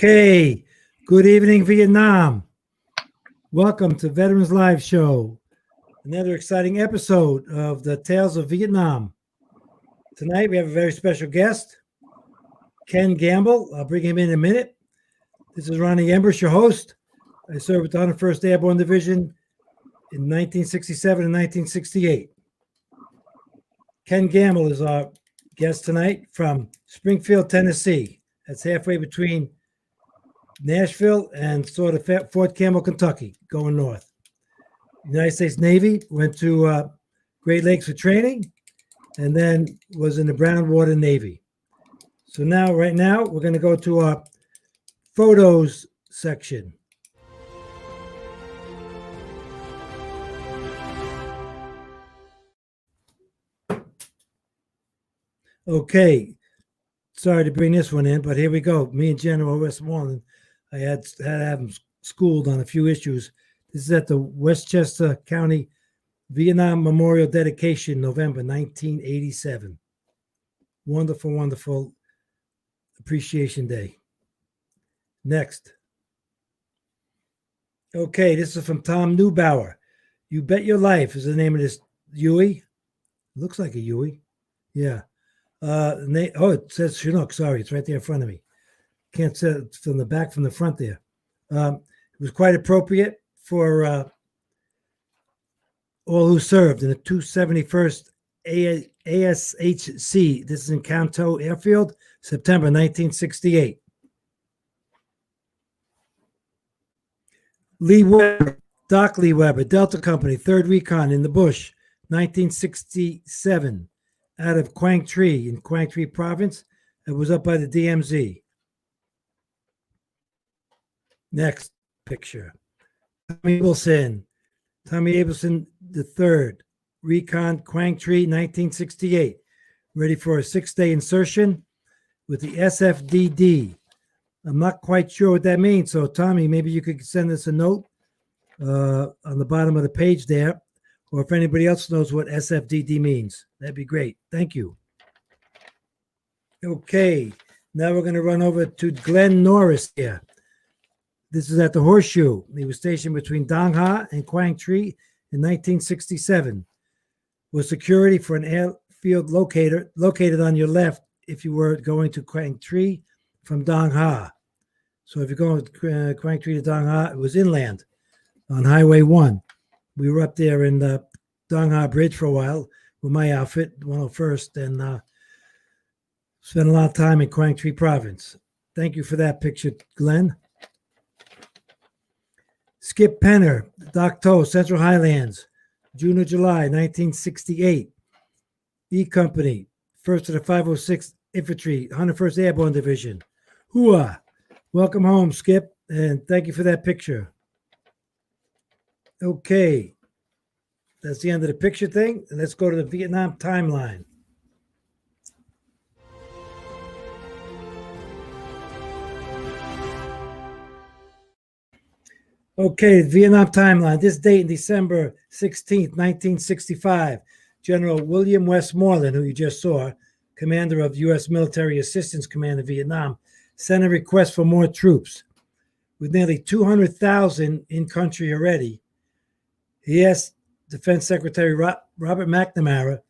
Okay, good evening, Vietnam. Welcome to Veterans Live Show, another exciting episode of the Tales of Vietnam. Tonight we have a very special guest, Ken Gamble. I'll bring him in a minute. This is Ronnie Embers, your host. I served with the 101st Airborne Division in 1967 and 1968. Ken Gamble is our guest tonight from Springfield, Tennessee. That's halfway between Nashville and sort of Fort Campbell, Kentucky, going north. United States Navy, went to Great Lakes for training, and then was in the Brown Water Navy. So right now, we're going to go to our photos section. Okay, sorry to bring this one in, but here we go. Me and General Westmoreland, I had to have him schooled on a few issues. This is at the Westchester County Vietnam Memorial Dedication, November 1987. Wonderful, wonderful Appreciation Day. Next. Okay, this is from Tom Neubauer. You Bet Your Life is the name of this Huey. Looks like a Huey. Yeah. It says Chinook. Sorry, it's right there in front of me. Can't say it from the back, from the front there. It was quite appropriate for all who served in the 271st ASHC. This is in Canto Airfield, September 1968. Lee Weber, Doc Lee Weber, Delta Company, 3rd Recon in the Bush, 1967. Out of Quang Tri in Quang Tri Province. It was up by the DMZ. Next picture. Tommy Abelson III, Recon Quang Tri, 1968. Ready for a 6-day insertion with the SFDD. I'm not quite sure what that means. So, Tommy, maybe you could send us a note on the bottom of the page there. Or if anybody else knows what SFDD means, that'd be great. Thank you. Okay, now we're going to run over to Glenn Norris here. This is at the Horseshoe. He was stationed between Dong Ha and Quang Tri in 1967. Was security for an airfield located on your left if you were going to Quang Tri from Dong Ha. So if you're going to Quang Tri to Dong Ha, it was inland on Highway 1. We were up there in the Dong Ha Bridge for a while with my outfit, 101st, and spent a lot of time in Quang Tri Province. Thank you for that picture, Glenn. Skip Penner, Doc To, Central Highlands, June or July, 1968. E Company, 1st of the 506th Infantry, 101st Airborne Division. Hooah! Welcome home, Skip, and thank you for that picture. Okay, that's the end of the picture thing. And let's go to the Vietnam timeline. Okay, Vietnam timeline. This date in December 16th, 1965, General William Westmoreland, who you just saw, commander of U.S. Military Assistance Command in Vietnam, sent a request for more troops. With nearly 200,000 in country already, he asked Defense Secretary Robert McNamara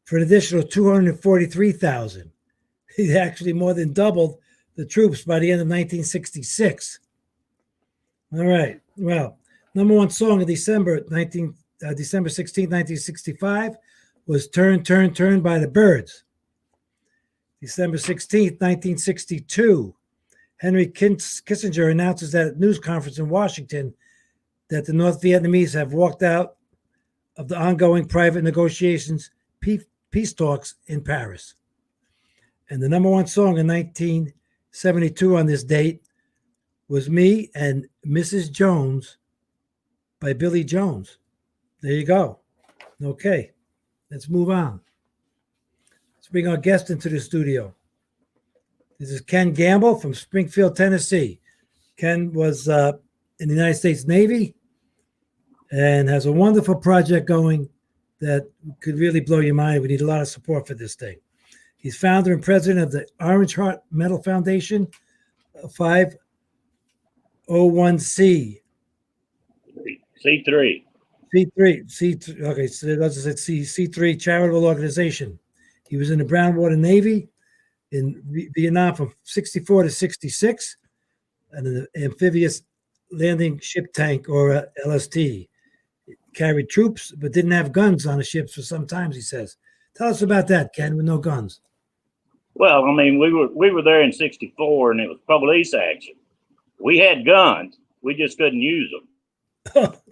for an additional 243,000. He actually more than doubled the troops by the end of 1966. All right. Well, number one song of December 16, 1965 was Turn, Turn, Turn by the Byrds. December 16th, 1962, Henry Kissinger announces at a news conference in Washington that the North Vietnamese have walked out of the ongoing private negotiations, peace talks in Paris. And the number one song in 1972 on this date was Me and Mrs. Jones by Billy Jones. There you go. Okay, let's move on. Let's bring our guest into the studio. This is Ken Gamble from Springfield, Tennessee. Ken was in the United States Navy and has a wonderful project going that could really blow your mind. We need a lot of support for this thing. He's founder and president of the Orange Heart Medal Foundation, 501c. C3. C3. Okay, so that's it. C3 charitable organization. He was in the Brownwater Navy in Vietnam from 64 to 66, and an amphibious landing ship tank, or LST. Carried troops, but didn't have guns on the ships for some times, he says. Tell us about that, Ken, with no guns. Well, I mean, we were there in '64, and it was police action. We had guns, we just couldn't use them.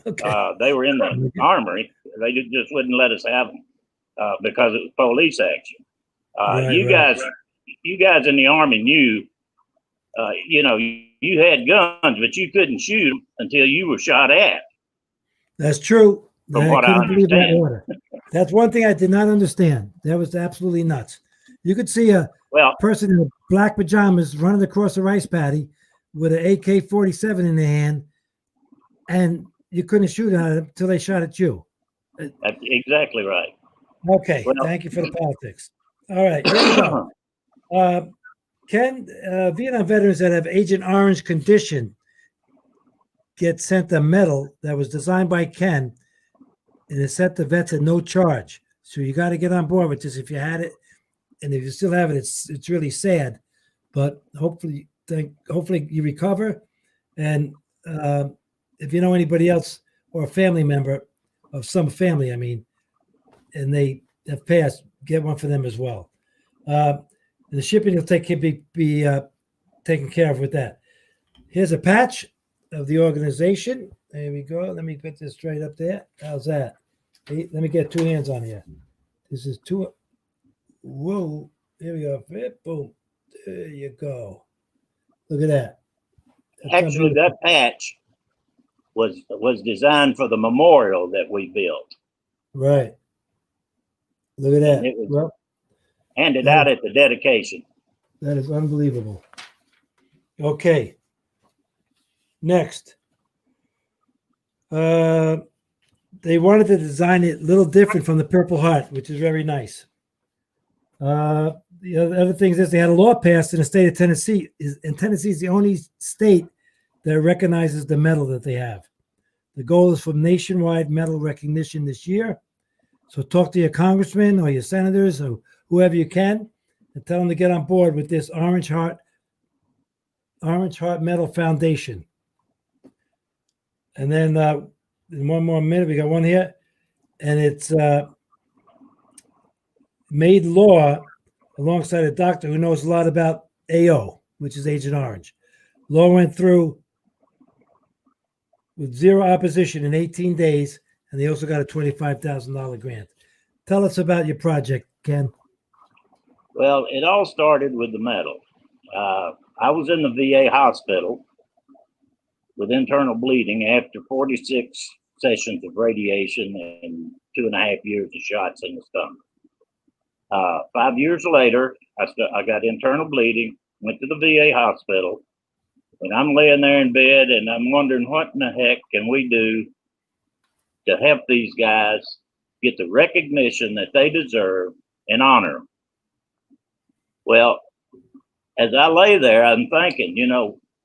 Okay. They were in the armory. They just wouldn't let us have them because it was police action. You guys in the Army knew, you had guns, but you couldn't shoot them until you were shot at. That's true. From I what I couldn't believe that understand. order. That's one thing I did not understand. That was absolutely nuts. You could see a person in black pajamas running across a rice paddy with an AK-47 in their hand, and you couldn't shoot at them until they shot at you. That's exactly right. Okay, thank you for the politics. All right, here we go. Ken, Vietnam veterans that have Agent Orange condition get sent a medal that was designed by Ken, and it's sent to vets at no charge. So you got to get on board with this if you had it, and if you still have it, it's really sad. But hopefully you recover, and if you know anybody else or a family member of some family, I mean, and they have passed, get one for them as well. The shipping will be taken care of with that. Here's a patch of the organization. There we go. Let me put this straight up there. How's that? Hey, let me get two hands on here. This is two. Whoa. Here we go. Boom. There you go. Look at that. Actually, that patch was designed for the memorial that we built. Right. Look at that. And it was handed out at the dedication. That is unbelievable. Okay. Next. They wanted to design it a little different from the Purple Heart, which is very nice. The other things is they had a law passed in the state of Tennessee. And Tennessee is the only state that recognizes the medal that they have. The goal is for nationwide medal recognition this year. So talk to your congressman or your senators or whoever you can and tell them to get on board with this Orange Heart Medal Foundation. And then in one more minute, we got one here, and it's made law alongside a doctor who knows a lot about AO, which is Agent Orange. Law went through with zero opposition in 18 days, and they also got a $25,000 grant. Tell us about your project, Ken. Well, it all started with the medal. I was in the VA hospital with internal bleeding after 46 sessions of radiation and 2.5 years of shots in the stomach. 5 years later, I got internal bleeding, went to the VA hospital, and I'm laying there in bed and I'm wondering what in the heck can we do to help these guys get the recognition that they deserve and honor them. Well, as I lay there, I'm thinking,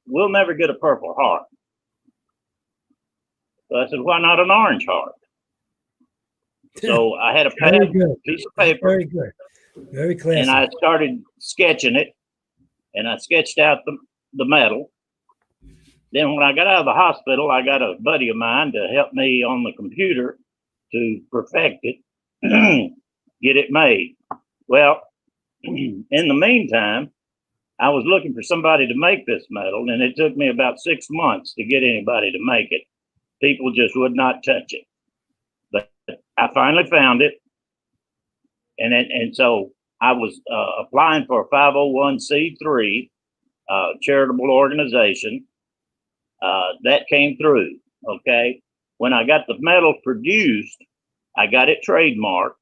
we'll never get a Purple Heart. So I said, why not an Orange Heart? So I had a piece of paper. Very good. Very classy. And I started sketching it, and I sketched out the medal. Then when I got out of the hospital, I got a buddy of mine to help me on the computer to perfect it, get it made. Well, in the meantime, I was looking for somebody to make this medal, and it took me about 6 months to get anybody to make it. People just would not touch it. But I finally found it. And so I was applying for a 501c3 charitable organization. That came through, okay? When I got the medal produced, I got it trademarked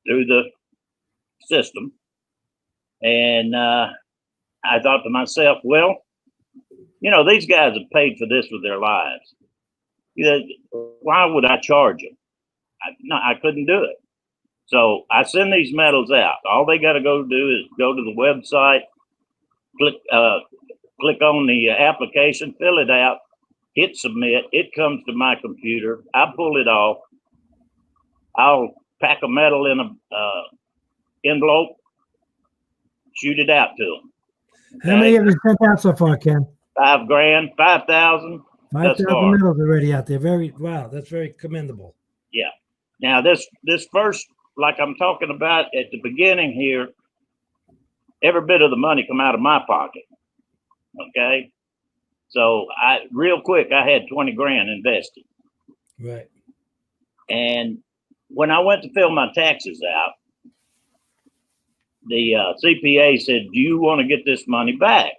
through the system. And I thought to myself, well, these guys have paid for this with their lives. Why would I charge them? I couldn't do it. So I send these medals out. All they got to go do is go to the website, click click on the application, fill it out, hit submit. It comes to my computer. I pull it off. I'll pack a medal in a envelope, shoot it out to them. How many have you sent out so far, Ken? $5,000, 5,000. 5,000 medals already out there. Wow, that's very commendable. Yeah. Now this first, like I'm talking about at the beginning here, every bit of the money come out of my pocket. Okay. So real quick, I had 20 grand invested. Right. And when I went to fill my taxes out, the CPA said, "Do you want to get this money back?"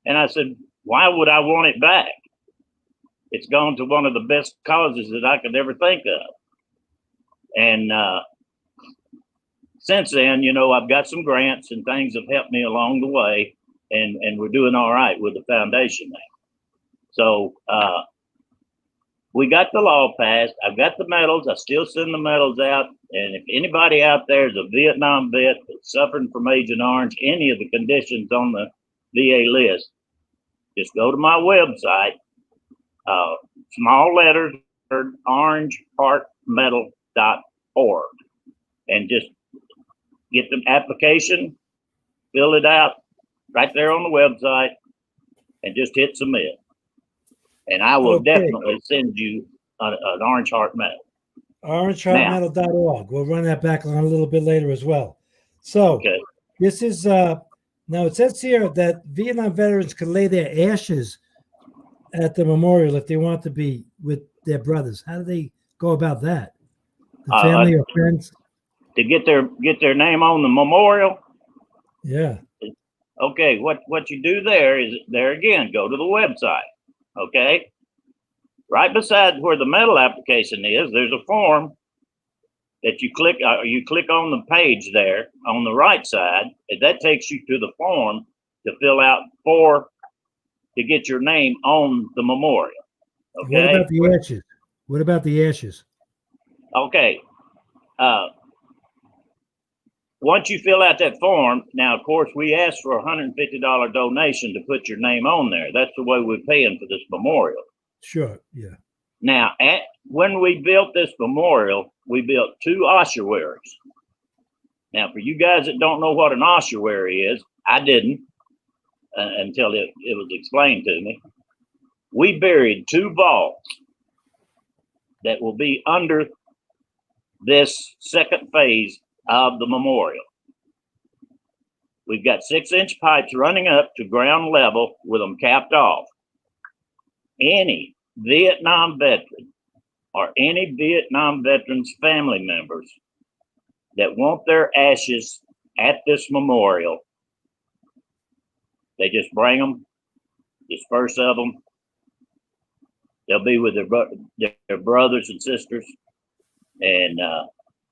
And I said, "Why would I want it back? It's gone to one of the best causes that I could ever think of." And since then, I've got some grants and things have helped me along the way, and we're doing all right with the foundation now. So we got the law passed. I've got the medals. I still send the medals out. And if anybody out there is a Vietnam vet that's suffering from Agent Orange, any of the conditions on the VA list, just go to my website, small letters, orangeheartmedal.org, and just get the application, fill it out right there on the website, and just hit submit. And I will definitely send you an Orange Heart medal. Orangeheartmedal.org. We'll run that back on a little bit later as well. So this is now it says here that Vietnam veterans can lay their ashes at the memorial if they want to be with their brothers. How do they go about that? The family or friends? To get their name on the memorial? Yeah. Okay, what you do there is, there again, go to the website. Okay, right beside where the medal application is, there's a form that you click on the page there on the right side, and that takes you to the form to fill out to get your name on the memorial. Okay. What about the ashes? What about the ashes? Okay. Once you fill out that form, now, of course, we ask for a $150 donation to put your name on there. That's the way we're paying for this memorial. Sure, yeah. Now, when we built this memorial, we built 2 ossuaries. Now, for you guys that don't know what an ossuary is, I didn't until it was explained to me. We buried 2 vaults that will be under this second phase of the memorial. We've got 6-inch pipes running up to ground level with them capped off. Any Vietnam veteran or any Vietnam veterans' family members that want their ashes at this memorial, they just bring them, disperse of them. They'll be with their brothers and sisters, and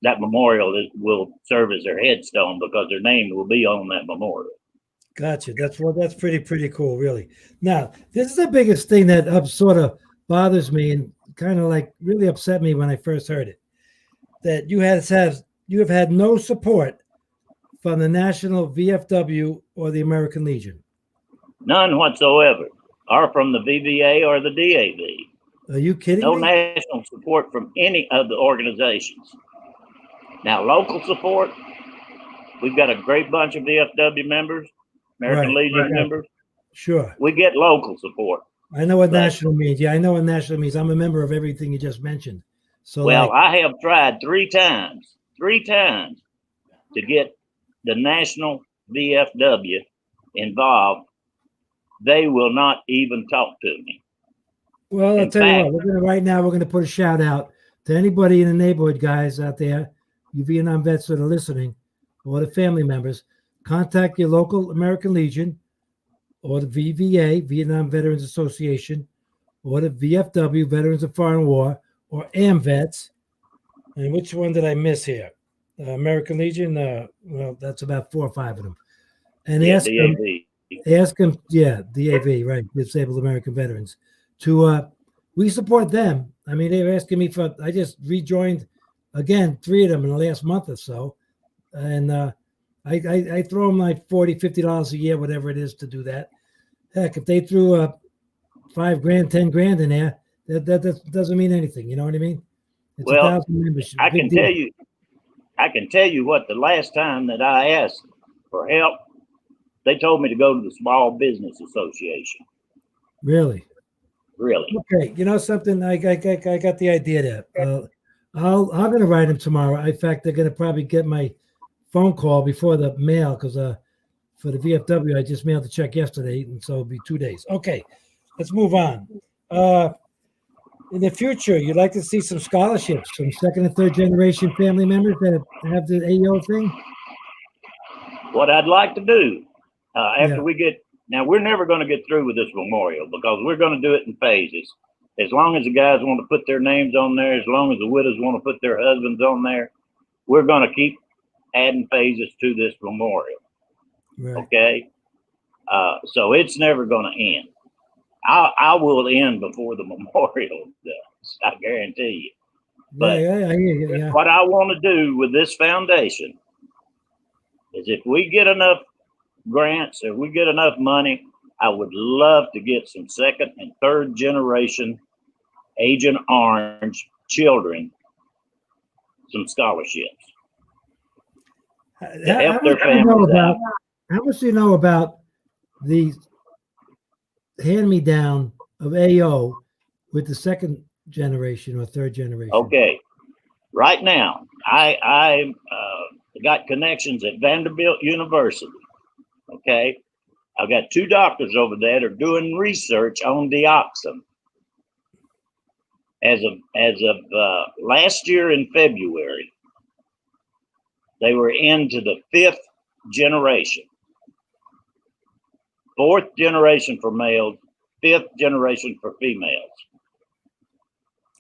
that memorial will serve as their headstone because their name will be on that memorial. Gotcha. That's pretty cool, really. Now, this is the biggest thing that sort of bothers me and kind of like really upset me when I first heard it. That you have had no support from the National VFW or the American Legion. None whatsoever, or from the VBA or the DAV. Are you kidding me? No national support from any of the organizations. Now, local support, we've got a great bunch of VFW members, American Legion members. Sure. We get local support. I know what national means. Yeah, I know what national means. I'm a member of everything you just mentioned. So, I have tried 3 times to get the National VFW involved. They will not even talk to me. Well, I'll tell you what, we're going to put a shout out to anybody in the neighborhood, guys out there, you Vietnam vets that are listening, or the family members. Contact your local American Legion or the VVA, Vietnam Veterans Association, or the VFW, Veterans of Foreign War, or AMVETS. And which one did I miss here? American Legion? Well, that's about 4 or 5 of them. And ask them, DAV, right, Disabled American Veterans, we support them. I mean, they were asking me I just rejoined, again, 3 of them in the last month or so. And I throw them like $40, $50 a year, whatever it is, to do that. Heck, if they threw $5 grand, 10 grand in there, that doesn't mean anything. You know what I mean? It's Well, 1,000 membership. I Big can deal. tell you what, the last time that I asked for help, they told me to go to the Small Business Association. Really? Really. Okay. You know something? I got the idea there. I'm going to write them tomorrow. In fact, they're going to probably get my phone call before the mail because for the VFW, I just mailed the check yesterday, and so it'll be 2 days. Okay, let's move on. In the future, you'd like to see some scholarships from second and third generation family members that have the AO thing? What I'd like to do after Yeah. we get, now we're never going to get through with this memorial because we're going to do it in phases. As long as the guys want to put their names on there, as long as the widows want to put their husbands on there, we're going to keep adding phases to this memorial. Right. Okay. So it's never going to end. I will end before the memorial does. I guarantee you. But Yeah, I hear you. Yeah. what I want to do with this foundation is if we get enough grants or we get enough money, I would love to get some second and third generation Agent Orange children some scholarships to help their families out. How much do you know about the hand-me-down of AO with the second generation or third generation? Okay. Right now, I got connections at Vanderbilt University. Okay. I've got 2 doctors over there that are doing research on dioxin. As of last year in February, they were into the 5th generation. 4th generation for males, 5th generation for females.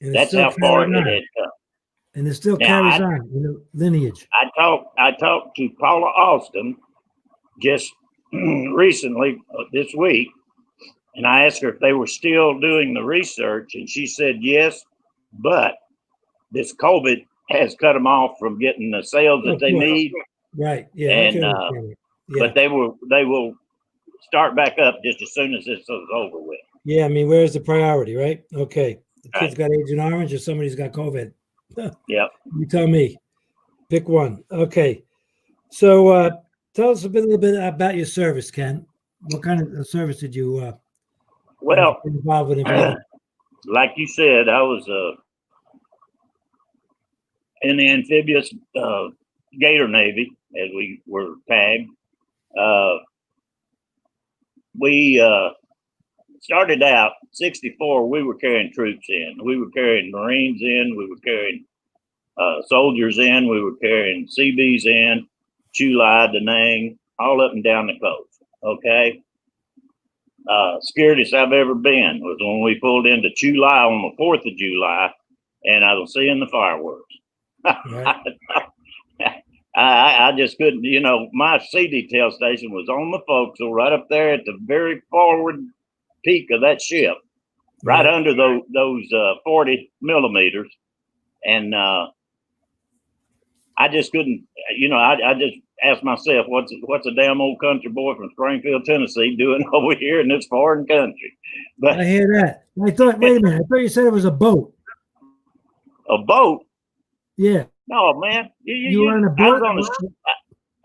And That's how far it had come. And it still Now, carries on, lineage. I talked to Paula Austin just recently this week, and I asked her if they were still doing the research, and she said yes, but this COVID has cut them off from getting the sales that they need. Right. Yeah. And yeah. but they will start back up just as soon as this is over with. Yeah, I mean, where's the priority, right? Okay, the Right. kid's got Agent Orange, or somebody's got COVID. Yep. You tell me. Pick one. Okay. So tell us a little bit about your service, Ken. What kind of service did you Well, get involved with? In like you said, I was in the amphibious Gator Navy, as we were tagged. We started out 64. We were carrying troops in. We were carrying Marines in. We were carrying soldiers in. We were carrying CBs in, Chulai, Da Nang, all up and down the coast. Okay. Scariest I've ever been was when we pulled into Chulai on the 4th of July, and I was seeing the fireworks. Right. I just couldn't, my sea detail station was on the forecastle right up there at the very forward peak of that ship, right under those 40 millimeters. And I just couldn't, I just asked myself, what's a damn old country boy from Springfield, Tennessee doing over here in this foreign country? But I hear that. I thought, wait a minute, I thought you said it was a boat. A boat? Yeah. No, man. You were on a boat?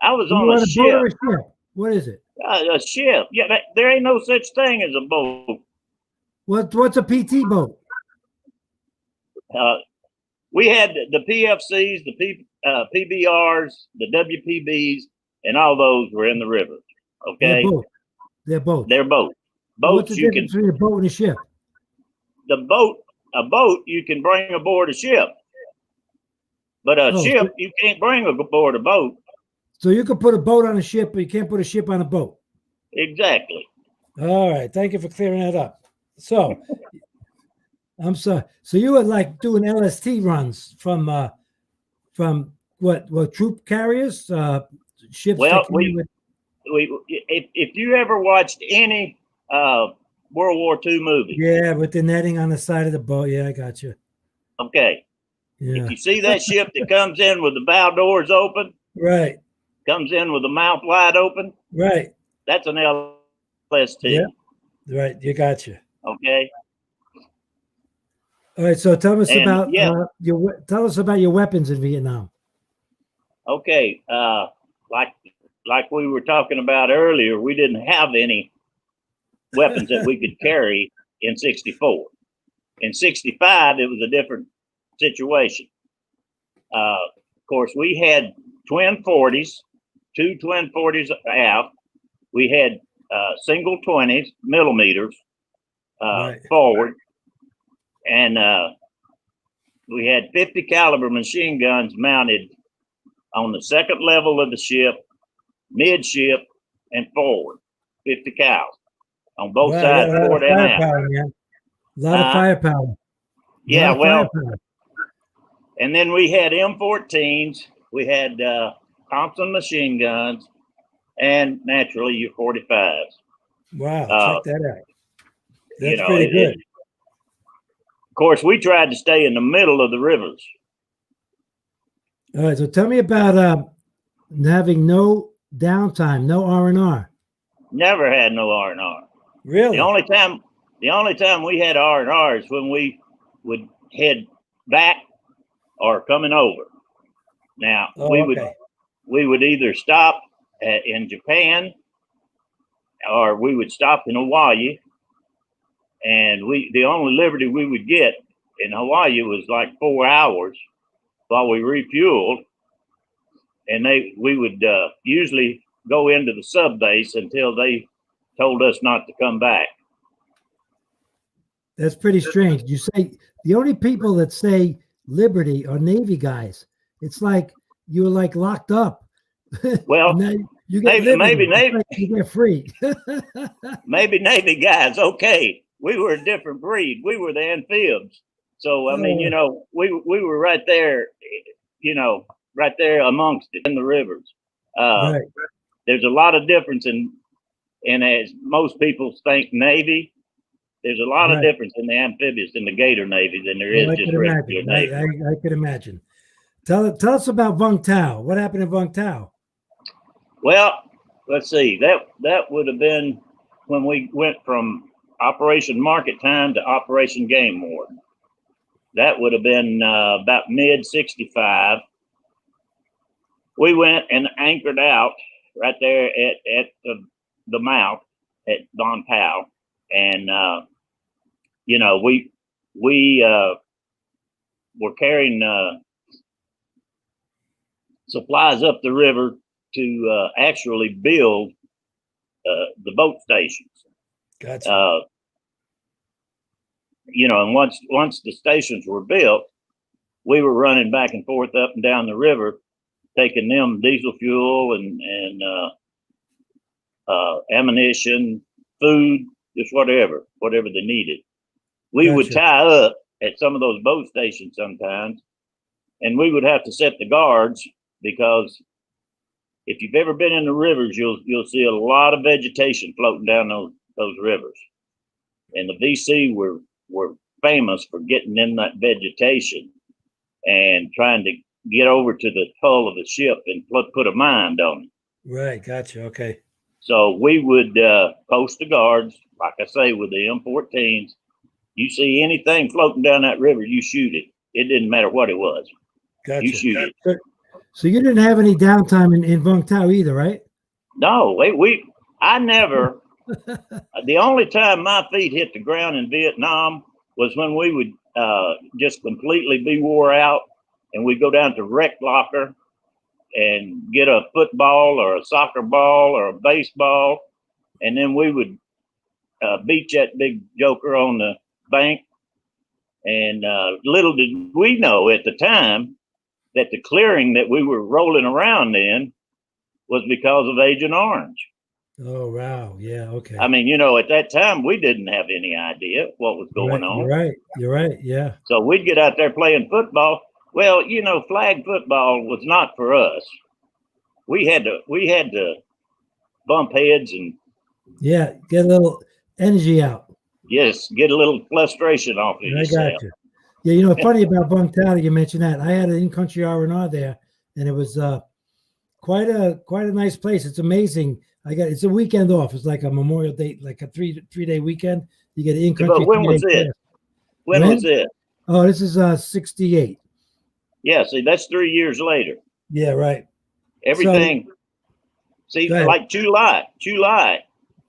I was on a ship. Boat or a ship? What is it? A ship. Yeah, there ain't no such thing as a boat. What's a PT boat? We had the PFCs, the PBRs, the WPBs, and all those were in the river. Okay, They're both. They're boats. What's the difference between a boat and a ship? A boat you can bring aboard a ship, but a ship you can't bring aboard a boat. So you can put a boat on a ship, but you can't put a ship on a boat. Exactly. All right. Thank you for clearing that up. So I'm sorry. So you were like doing LST runs from what troop carriers, ships? Well, if you ever watched any World War II movie, yeah, with the netting on the side of the boat. Yeah, I got you. Okay. Yeah. If you see that ship that comes in with the bow doors open, right. comes in with the mouth wide open, Right. that's an LST. Yeah. Right. You got you. Okay. All right. So tell us And about yeah, tell us about your weapons in Vietnam. okay. Like we were talking about earlier, we didn't have any weapons that we could carry in 64. In 65, it was a different situation. Of course, we had twin 40s, two twin 40s aft. We had single 20s, millimeters Right. forward. And we had 50 caliber machine guns mounted on the second level of the ship, midship, and forward. 50 cals on both Wow, you sides, got a lot of forward and aft. firepower, man. A lot of firepower. Yeah, lot of well, firepower. and then we had M14s, we had Thompson machine guns, and naturally your 45s. Wow, check that out. That's You know, pretty good. of course, we tried to stay in the middle of the rivers. All right, so tell me about having no downtime, no R&R. Never had no R&R. Really? The only time we had R&R is when we would head back or coming over. Now we would either stop in Japan or we would stop in Hawaii, and the only liberty we would get in Hawaii was like 4 hours while we refueled, and we would usually go into the sub base until they told us not to come back. That's pretty strange. You say the only people that say liberty are Navy guys. It's like you're like locked up. Well, you get maybe Navy, like you get free. maybe Navy guys. Okay, we were a different breed. We were the amphibs. So I mean, we were right there. Right there amongst it in the rivers. Right. There's a lot of difference in as most people think Navy. There's a lot of difference in the amphibious in the Gator Navy than there is just regular Navy. I could imagine. Tell us about Vung Tau. What happened in Vung Tau? Well, let's see. That would have been when we went from Operation Market Time to Operation Game Warden. That would have been about mid 65. We went and anchored out right there at the mouth at Vung Tau, and we were carrying supplies up the river to actually build the boat stations. Gotcha. And once the stations were built, we were running back and forth up and down the river, taking them diesel fuel and ammunition, food, just whatever they needed. We would tie up at some of those boat stations sometimes, and we would have to set the guards, because if you've ever been in the rivers, you'll see a lot of vegetation floating down those rivers, and the VC were famous for getting in that vegetation and trying to get over to the hull of the ship and put a mine on it. Right, gotcha. Okay. So we would post the guards, like I say, with the M14s. You see anything floating down that river, you shoot it. It didn't matter what it was. Gotcha. You shoot it. So you didn't have any downtime in Vung Tau either, right? No, I never. The only time my feet hit the ground in Vietnam was when we would just completely be wore out, and we'd go down to Rec Locker and get a football or a soccer ball or a baseball, and then we would beat that big joker on the bank. And little did we know at the time that the clearing that we were rolling around in was because of Agent Orange. Oh, wow. Yeah, okay. I mean, at that time, we didn't have any idea what was going on. You're right. Yeah. So we'd get out there playing football. Well, flag football was not for us. We had to bump heads and get a little energy out. Yes, get a little frustration off of yourself. I got you. Yeah, funny about Vung Tau, you mentioned that. I had an in-country R&R there, and it was quite a nice place. It's amazing. It's a weekend off. It's like a Memorial Day, like a three-day weekend. You get in country. But when was it? When was it? Oh, this is 68. Yeah, see, that's 3 years later. Yeah, right. Everything. See, Go ahead. like July,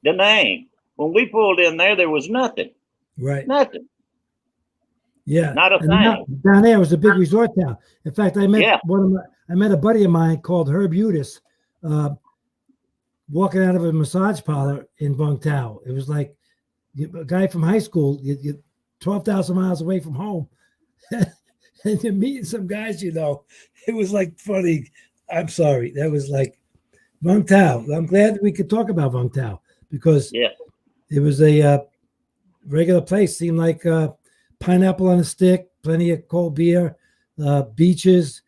Da Nang. When we pulled in there was nothing. Right. Nothing. Yeah. Not a And thing. down there was a big resort town. In fact, I met Yeah. I met a buddy of mine called Herb Udis, walking out of a massage parlor in Vung Tau. It was like a guy from high school, you 12,000 miles away from home, and you're meeting some guys, you know. It was like funny. I'm sorry. That was like Vung Tau. I'm glad we could talk about Vung Tau because Yeah. it was a regular place. Seemed like pineapple on a stick, plenty of cold beer, beaches.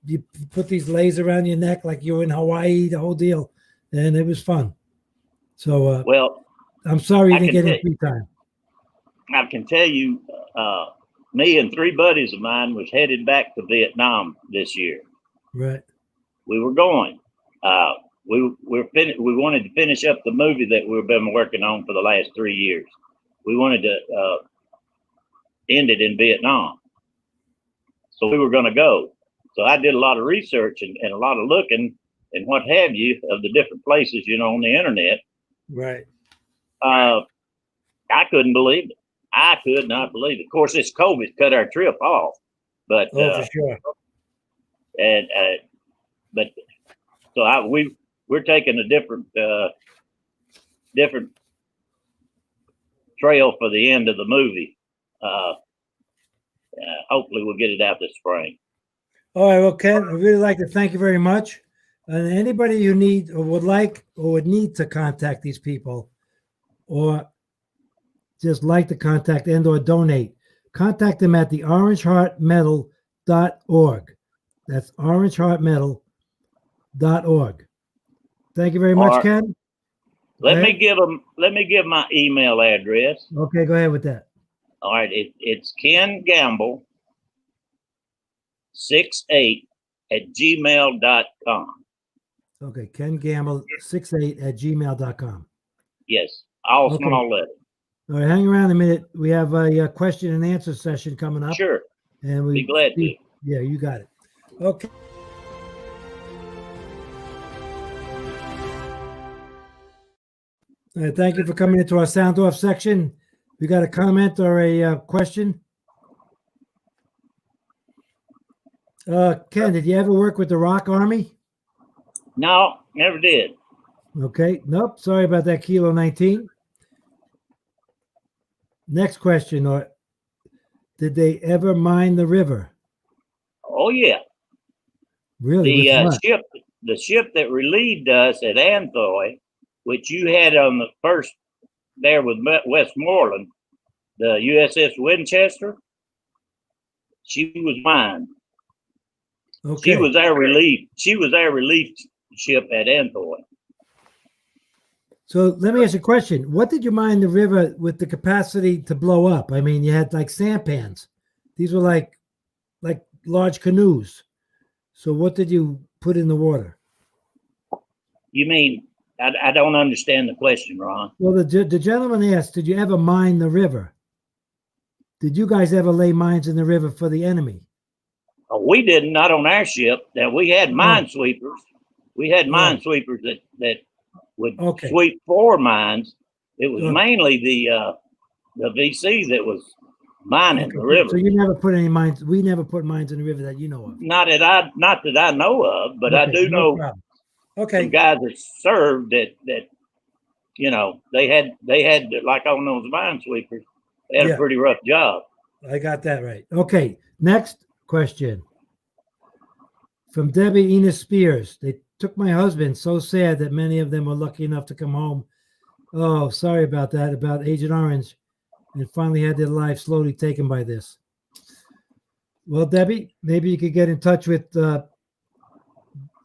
You put these leis around your neck like you're in Hawaii, the whole deal, and it was fun. So, Well, I'm sorry you I didn't can get any tell- free time. I can tell you, me and 3 buddies of mine was headed back to Vietnam this year. Right. We were going. We wanted to finish up the movie that we've been working on for the last 3 years. We wanted to end it in Vietnam. So we were going to go. So I did a lot of research and a lot of looking and what have you of the different places, you know, on the internet. Right. I couldn't believe it. I could not believe it. Of course, this COVID cut our trip off, but Oh, for sure. but so we're taking a different trail for the end of the movie. Hopefully, we'll get it out this spring. All right. Well, Ken, I'd really like to thank you very much. And anybody you need or would like or would need to contact these people or just like to contact and or donate, contact them at the orangeheartmetal.org. That's orangeheartmetal.org. Thank you very much, Or- Ken. Let me give my email address. Okay, go ahead with that. All right, it's Ken Gamble 68@gmail.com. Okay, Ken Gamble 68@gmail.com. Yes, all Okay. small letters. All right, hang around a minute. We have a question and answer session coming up. Sure, And be glad to. Yeah, you got it. Okay. All right, thank you for coming into our sound off section. We got a comment or a question? Ken, did you ever work with the Rock Army? No, never did. Okay. Nope. Sorry about that, Kilo 19. Next question. Or did they ever mine the river? Oh yeah, Really? With what? the ship that relieved us at Anthoy, which you had on the first there with Westmoreland, the USS Winchester. She was mine. Okay. She was our relief ship at Anthoy. So let me ask you a question. What did you mine the river with the capacity to blow up? I mean, you had like sampans. These were like large canoes. So what did you put in the water? You mean I don't understand the question, Ron. Well, the gentleman asked, did you ever mine the river? Did you guys ever lay mines in the river for the enemy? We didn't, not on our ship. That we had minesweepers. We had minesweepers that would sweep 4 mines. It was mainly the VC that was mining the river. So you never put any mines. We never put mines in the river that you know of. Not that I know of, but I do know problem. some guys that served that you know they had like on those minesweepers. They had a pretty rough job. I got that right. Okay, next question from Debbie Enos Spears. They took my husband. So sad that many of them were lucky enough to come home. Oh, sorry about that, about Agent Orange, and finally had their lives slowly taken by this. Well, Debbie, maybe you could get in touch with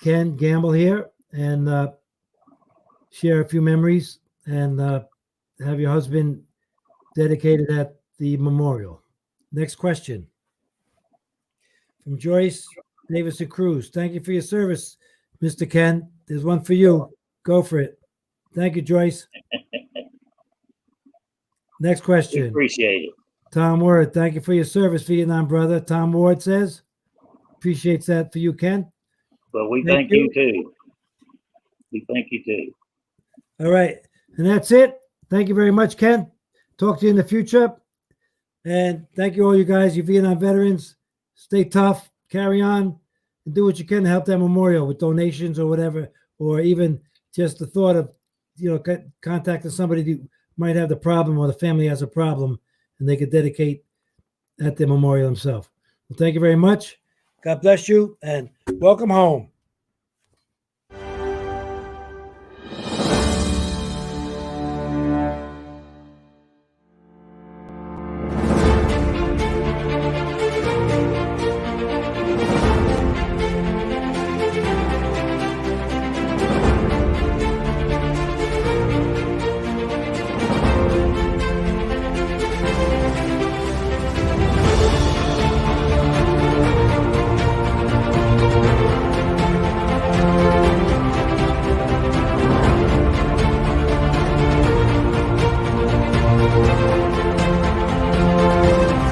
Ken Gamble here and share a few memories and have your husband dedicated at the memorial. Next question from Joyce Davison Cruz. Thank you for your service, Mr. Ken. There's one for you. Go for it. Thank you, Joyce. Next We question. appreciate it. Tom Ward, thank you for your service, Vietnam brother. Tom Ward says, appreciates that for you, Ken. But we Thank thank you too. We thank you too. All right. And that's it. Thank you very much, Ken. Talk to you in the future. And thank you all you guys, you Vietnam veterans. Stay tough, carry on, and do what you can to help that memorial with donations or whatever, or even just the thought of, contacting somebody who might have the problem or the family has a problem and they could dedicate at the memorial themselves. Well, thank you very much. God bless you and welcome home.